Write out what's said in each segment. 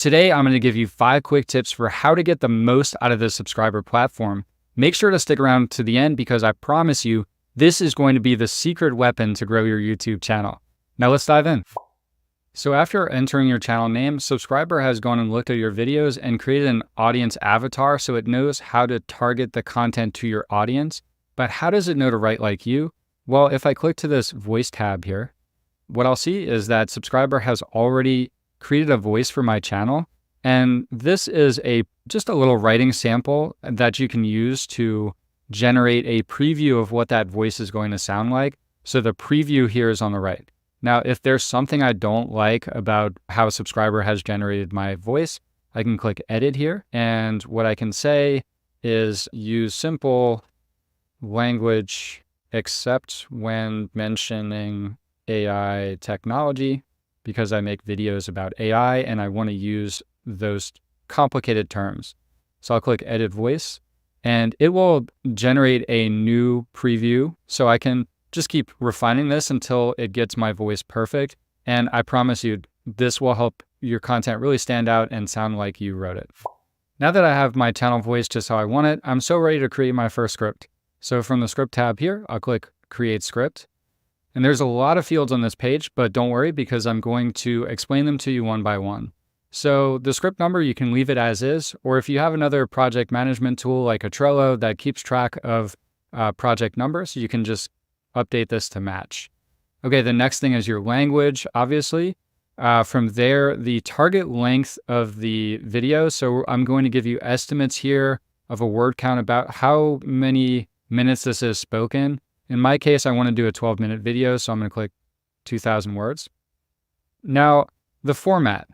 Today, I'm going to give you 5 quick tips for how to get the most out of the subscriber platform. Make sure to stick around to the end because I promise you, this is going to be the secret weapon to grow your YouTube channel. Now let's dive in. So after entering your channel name, Subscriber has gone and looked at your videos and created an audience avatar so it knows how to target the content to your audience. But how does it know to write like you? Well, if I click to this voice tab here, what I'll see is that Subscriber has already created a voice for my channel. And this is just a little writing sample that you can use to generate a preview of what that voice is going to sound like. So the preview here is on the right. Now, if there's something I don't like about how Subscriber has generated my voice, I can click edit here. And what I can say is use simple language except when mentioning AI technology, because I make videos about AI and I want to use those complicated terms. So I'll click edit voice and it will generate a new preview. So I can just keep refining this until it gets my voice perfect. And I promise you, this will help your content really stand out and sound like you wrote it. Now that I have my channel voice just how I want it, I'm so ready to create my first script. So from the script tab here, I'll click create script. And there's a lot of fields on this page, but don't worry because I'm going to explain them to you one by one. So the script number, you can leave it as is, or if you have another project management tool like a Trello that keeps track of project numbers, you can just update this to match. Okay, the next thing is your language, obviously. From there, the target length of the video. So I'm going to give you estimates here of a word count about how many minutes this is spoken. In my case, I want to do a 12-minute video, so I'm going to click 2,000 words. Now, the format.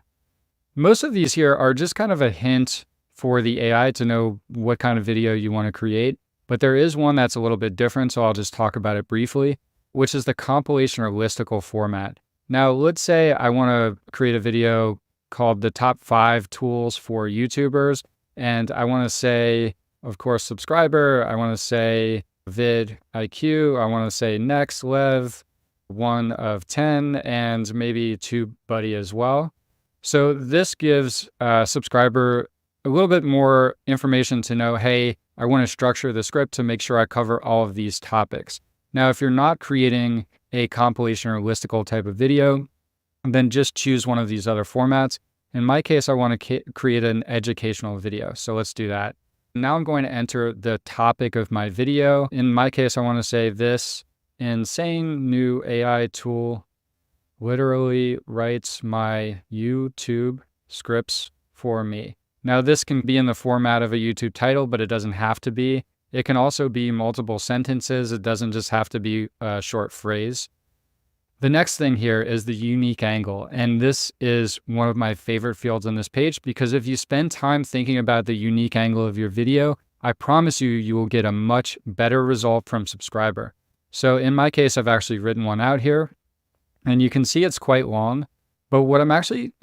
Most of these here are just kind of a hint for the AI to know what kind of video you want to create, but there is one that's a little bit different, so I'll just talk about it briefly, which is the compilation or listicle format. Now, let's say I want to create a video called the top 5 tools for YouTubers, and I want to say, of course, Subscriber, I want to say vid IQ, I want to say next lev 1 of 10 and maybe TubeBuddy as well. So this gives Subscriber a little bit more information to know, hey, I want to structure the script to make sure I cover all of these topics. Now, if you're not creating a compilation or listicle type of video, then just choose one of these other formats. In my case, I want to create an educational video. So let's do that. Now I'm going to enter the topic of my video. In my case, I want to say this insane new AI tool literally writes my YouTube scripts for me. Now this can be in the format of a YouTube title, but it doesn't have to be. It can also be multiple sentences. It doesn't just have to be a short phrase. The next thing here is the unique angle. And this is one of my favorite fields on this page because if you spend time thinking about the unique angle of your video, I promise you, you will get a much better result from Subscriber. So in my case, I've actually written one out here and you can see it's quite long, but what I'm actually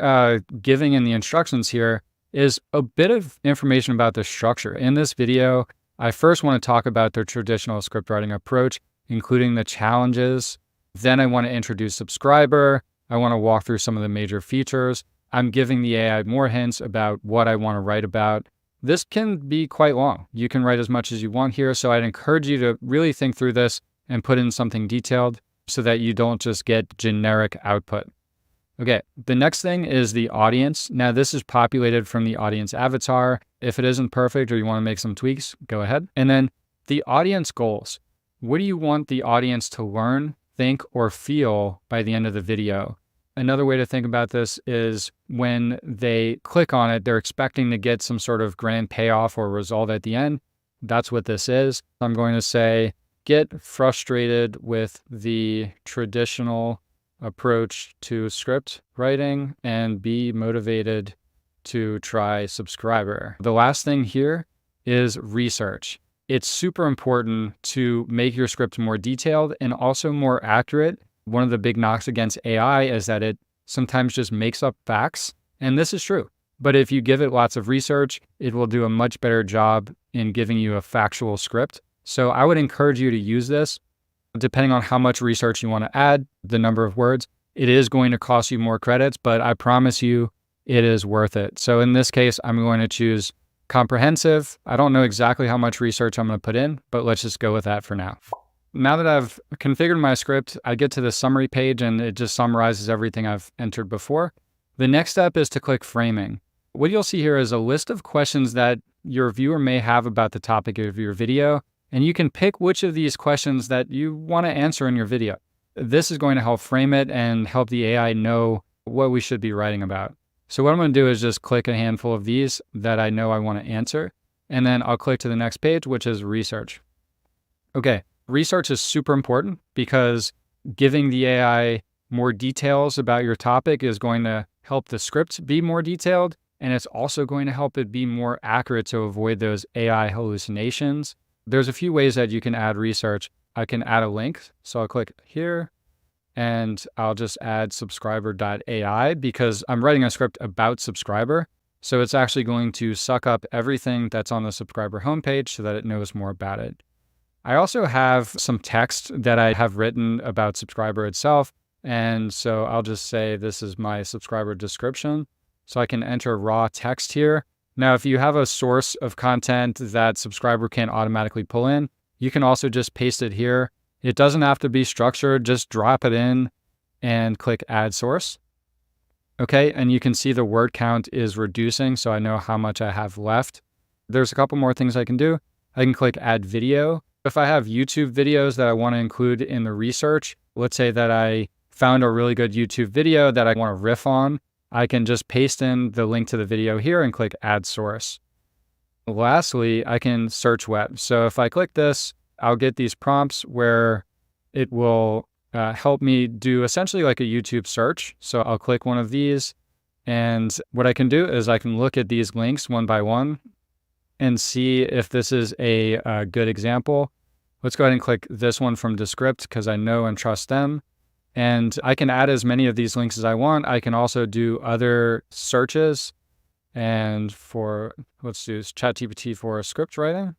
giving in the instructions here is a bit of information about the structure. In this video, I first want to talk about the traditional script writing approach, including the challenges. Then I want to introduce Subscriber. I want to walk through some of the major features. I'm giving the AI more hints about what I want to write about. This can be quite long. You can write as much as you want here. So I'd encourage you to really think through this and put in something detailed so that you don't just get generic output. Okay, the next thing is the audience. Now this is populated from the audience avatar. If it isn't perfect or you want to make some tweaks, go ahead. And then the audience goals. What do you want the audience to learn, think, or feel by the end of the video? Another way to think about this is when they click on it, they're expecting to get some sort of grand payoff or result at the end. That's what this is. I'm going to say, get frustrated with the traditional approach to script writing and be motivated to try Subscriber. The last thing here is research. It's super important to make your script more detailed and also more accurate. One of the big knocks against AI is that it sometimes just makes up facts, and this is true. But if you give it lots of research, it will do a much better job in giving you a factual script. So I would encourage you to use this. Depending on how much research you want to add, the number of words, it is going to cost you more credits, but I promise you, it is worth it. So in this case, I'm going to choose comprehensive. I don't know exactly how much research I'm going to put in, but let's just go with that for now. Now that I've configured my script, I get to the summary page and it just summarizes everything I've entered before. The next step is to click framing. What you'll see here is a list of questions that your viewer may have about the topic of your video, and you can pick which of these questions that you want to answer in your video. This is going to help frame it and help the AI know what we should be writing about. So what I'm going to do is just click a handful of these that I know I want to answer, and then I'll click to the next page, which is research. Okay, research is super important because giving the AI more details about your topic is going to help the script be more detailed, and it's also going to help it be more accurate to avoid those AI hallucinations. There's a few ways that you can add research. I can add a link, so I'll click here, and I'll just add subscriber.ai because I'm writing a script about subscriber. So it's actually going to suck up everything that's on the subscriber homepage so that it knows more about it. I also have some text that I have written about subscriber itself. And so I'll just say this is my subscriber description. So I can enter raw text here. Now, if you have a source of content that subscriber can't automatically pull in, you can also just paste it here. It doesn't have to be structured, just drop it in and click add source. Okay, and you can see the word count is reducing, so I know how much I have left. There's a couple more things I can do. I can click add video. If I have YouTube videos that I want to include in the research, let's say that I found a really good YouTube video that I want to riff on, I can just paste in the link to the video here and click add source. Lastly, I can search web. So if I click this, I'll get these prompts where it will help me do essentially like a YouTube search. So I'll click one of these, and what I can do is I can look at these links one by one and see if this is a good example. Let's go ahead and click this one from Descript because I know and trust them. And I can add as many of these links as I want. I can also do other searches. And let's do ChatGPT for script writing.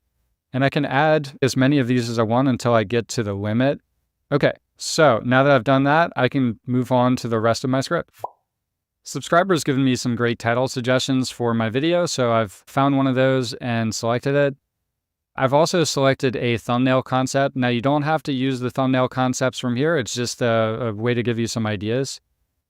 And I can add as many of these as I want until I get to the limit. Okay, so now that I've done that, I can move on to the rest of my script. Subscribers given me some great title suggestions for my video, so I've found one of those and selected it. I've also selected a thumbnail concept. Now, you don't have to use the thumbnail concepts from here. It's just a way to give you some ideas.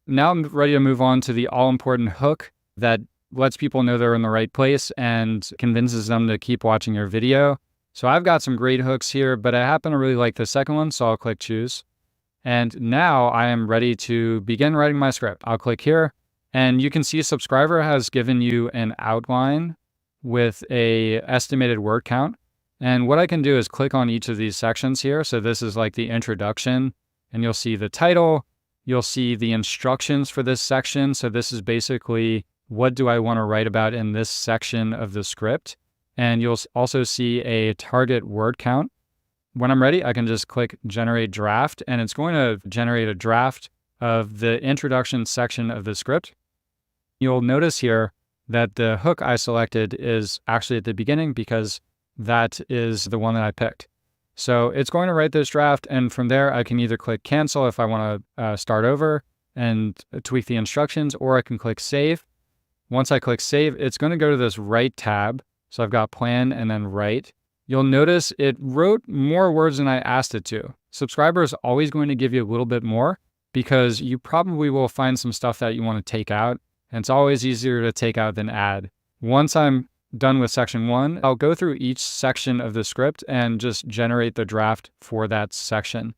Now I'm ready to move on to the all-important hook that lets people know they're in the right place and convinces them to keep watching your video. So I've got some great hooks here, but I happen to really like the second one, so I'll click choose. And now I am ready to begin writing my script. I'll click here, and you can see subscriber has given you an outline with a estimated word count. And what I can do is click on each of these sections here. So this is like the introduction, and you'll see the title. You'll see the instructions for this section. So this is basically what do I want to write about in this section of the script. And you'll also see a target word count. When I'm ready, I can just click generate draft, and it's going to generate a draft of the introduction section of the script. You'll notice here that the hook I selected is actually at the beginning because that is the one that I picked. So it's going to write this draft, and from there I can either click cancel if I want to start over and tweak the instructions, or I can click save. Once I click save, it's going to go to this write tab. So I've got plan and then write. You'll notice it wrote more words than I asked it to. Subscriber is always going to give you a little bit more because you probably will find some stuff that you want to take out, and it's always easier to take out than add. Once I'm done with section 1, I'll go through each section of the script and just generate the draft for that section.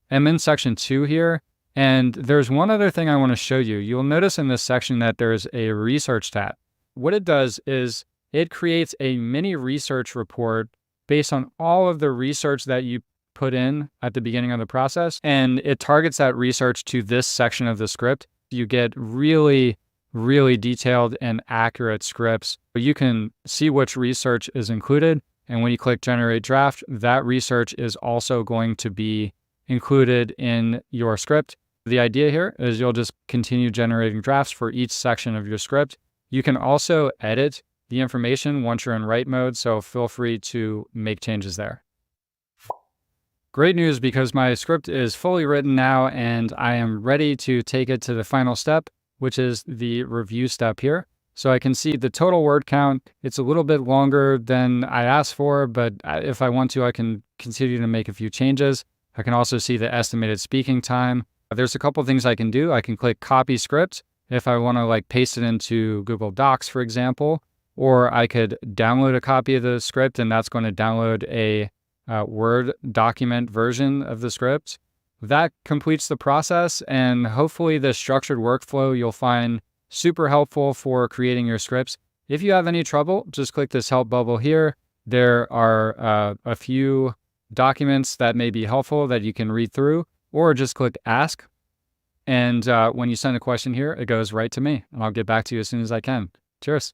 I'm in section 2 here, and there's one other thing I want to show you. You'll notice in this section that there's a research tab. What it does is it creates a mini research report based on all of the research that you put in at the beginning of the process, and it targets that research to this section of the script. You get really detailed and accurate scripts. You can see which research is included, and when you click generate draft, that research is also going to be included in your script. The idea here is you'll just continue generating drafts for each section of your script. You can also edit the information once you're in write mode, so feel free to make changes there. Great news, because my script is fully written now and I am ready to take it to the final step, which is the review step here. So I can see the total word count. It's a little bit longer than I asked for, but if I want to, I can continue to make a few changes. I can also see the estimated speaking time. There's a couple things I can do. I can click copy script if I want to like paste it into Google Docs, for example, or I could download a copy of the script, and that's going to download a Word document version of the script. That completes the process, and hopefully the structured workflow you'll find super helpful for creating your scripts. If you have any trouble, just click this help bubble here. There are a few documents that may be helpful that you can read through, or just click ask. And when you send a question here, it goes right to me, and I'll get back to you as soon as I can. Cheers.